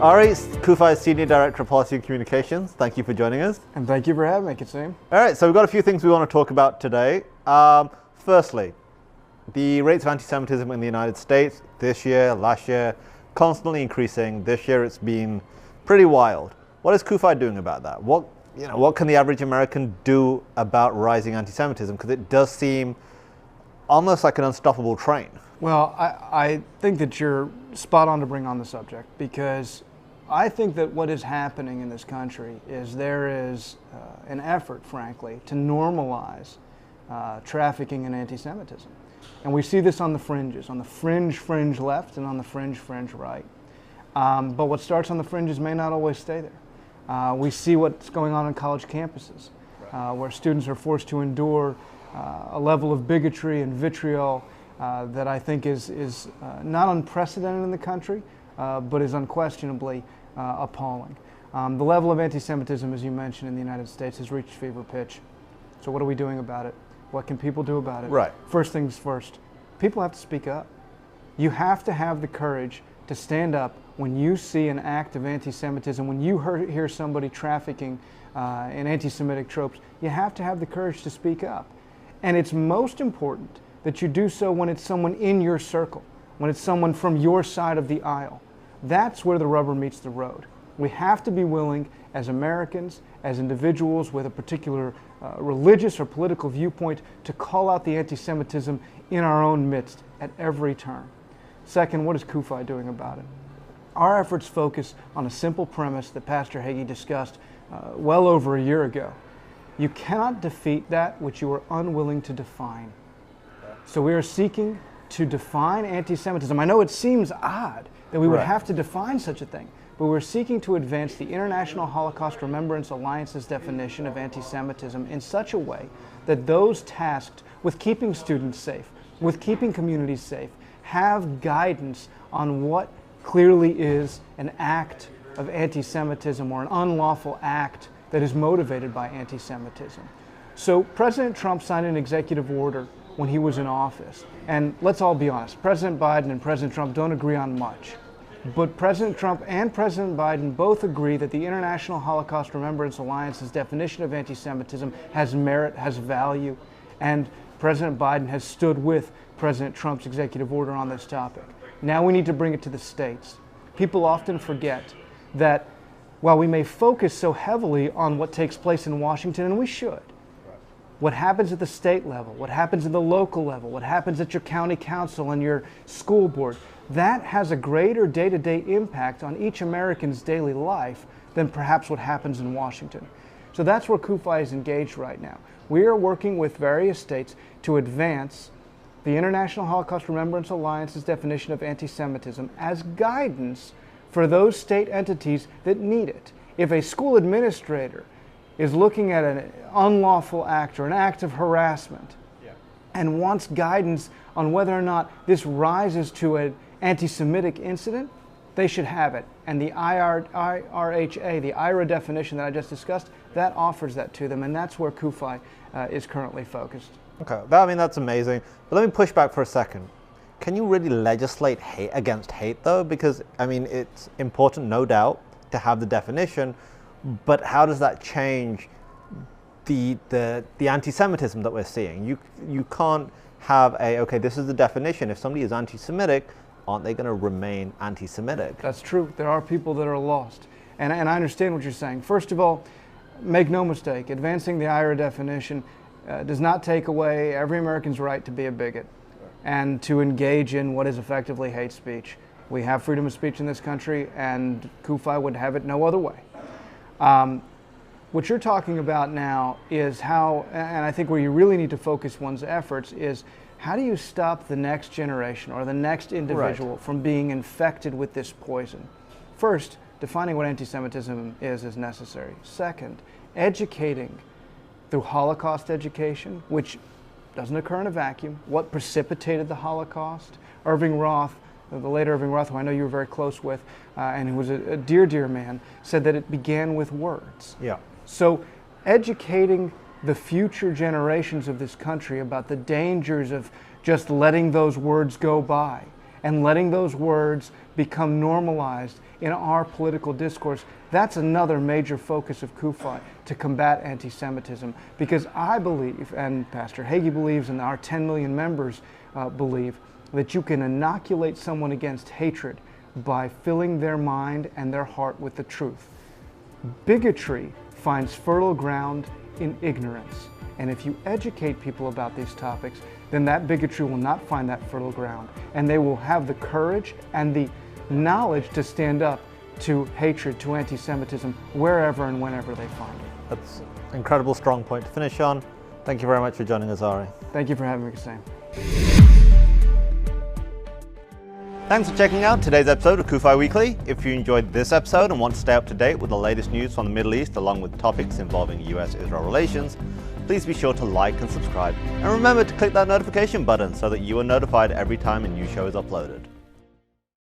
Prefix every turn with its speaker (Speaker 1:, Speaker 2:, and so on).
Speaker 1: Ari, CUFI Senior Director of Policy and Communications, thank you for joining us.
Speaker 2: And thank you for having me, Kasim.
Speaker 1: All right, so we've got a few things we want to talk about today. Firstly, the rates of anti-Semitism in the United States this year, last year, constantly increasing. This year it's been pretty wild. What is CUFI doing about that? What can the average American do about rising anti-Semitism? Because it does seem almost like an unstoppable train.
Speaker 2: Well, I think that you're spot on to bring on the subject, because I think that what is happening in this country is there is an effort, frankly, to normalize trafficking in anti-Semitism. And we see this on the fringes, on the fringe left and on the fringe right. But what starts on the fringes may not always stay there. We see what's going on college campuses, where students are forced to endure a level of bigotry and vitriol that I think is not unprecedented in the country, but is unquestionably appalling. The level of anti-Semitism, as you mentioned, in the United States has reached fever pitch. So what are we doing about it? What can people do about it?
Speaker 1: Right.
Speaker 2: First things first, people have to speak up. You have to have the courage to stand up when you see an act of anti-Semitism, when you hear somebody trafficking in anti-Semitic tropes. You have to have the courage to speak up. And it's most important that you do so when it's someone in your circle, when it's someone from your side of the aisle. That's where the rubber meets the road. We have to be willing, as Americans, as individuals with a particular religious or political viewpoint, to call out the anti-Semitism in our own midst at every turn. Second, what is CUFI doing about it? Our efforts focus on a simple premise that Pastor Hagee discussed well over a year ago. You cannot defeat that which you are unwilling to define. So we are seeking to define anti-Semitism. I know it seems odd that we would have to define such a thing, but we're seeking to advance the International Holocaust Remembrance Alliance's definition of anti-Semitism in such a way that those tasked with keeping students safe, with keeping communities safe, have guidance on what clearly is an act of anti-Semitism or an unlawful act that is motivated by anti-Semitism. So President Trump signed an executive order when he was in office. And let's all be honest, President Biden and President Trump don't agree on much. But President Trump and President Biden both agree that the International Holocaust Remembrance Alliance's definition of anti-Semitism has merit, has value, and President Biden has stood with President Trump's executive order on this topic. Now we need to bring it to the states. People often forget that while we may focus so heavily on what takes place in Washington, and we should, what happens at the state level, what happens at the local level, what happens at your county council and your school board, that has a greater day-to-day impact on each American's daily life than perhaps what happens in Washington. So that's where CUFI is engaged right now. We are working with various states to advance the International Holocaust Remembrance Alliance's definition of anti-Semitism as guidance for those state entities that need it. If a school administrator is looking at an unlawful act or an act of harassment and wants guidance on whether or not this rises to an anti-Semitic incident, they should have it. And the IRHA, the IRA definition that I just discussed, that offers that to them, and that's where CUFI is currently focused.
Speaker 1: Okay, that's amazing. But let me push back for a second. Can you really legislate hate against hate, though? Because, I mean, it's important, no doubt, to have the definition, but how does that change the anti-Semitism that we're seeing? You can't have okay, this is the definition. If somebody is anti-Semitic, aren't they going to remain anti-Semitic?
Speaker 2: That's true. There are people that are lost. And I understand what you're saying. First of all, make no mistake, advancing the IRA definition does not take away every American's right to be a bigot and to engage in what is effectively hate speech. We have freedom of speech in this country, and CUFI would have it no other way. What you're talking about now is how, and I think where you really need to focus one's efforts is, how do you stop the next generation or the next individual from being infected with this poison? First, defining what anti-Semitism is necessary. Second, educating through Holocaust education, which doesn't occur in a vacuum. What precipitated the Holocaust? Irving Roth, the late Irving Roth, who I know you were very close with, and who was a dear, dear man, said that it began with words.
Speaker 1: Yeah.
Speaker 2: So educating the future generations of this country about the dangers of just letting those words go by and letting those words become normalized in our political discourse. That's another major focus of CUFI, to combat anti-Semitism, because I believe, and Pastor Hagee believes, and our 10 million members believe, that you can inoculate someone against hatred by filling their mind and their heart with the truth. Bigotry finds fertile ground in ignorance. And if you educate people about these topics, then that bigotry will not find that fertile ground. And they will have the courage and the knowledge to stand up to hatred, to anti-Semitism, wherever and whenever they find it.
Speaker 1: That's an incredible strong point to finish on. Thank you very much for joining us, Ari.
Speaker 2: Thank you for having me, Kasim.
Speaker 1: Thanks for checking out today's episode of CUFI Weekly. If you enjoyed this episode and want to stay up to date with the latest news from the Middle East along with topics involving US-Israel relations, please be sure to like and subscribe. And remember to click that notification button so that you are notified every time a new show is uploaded.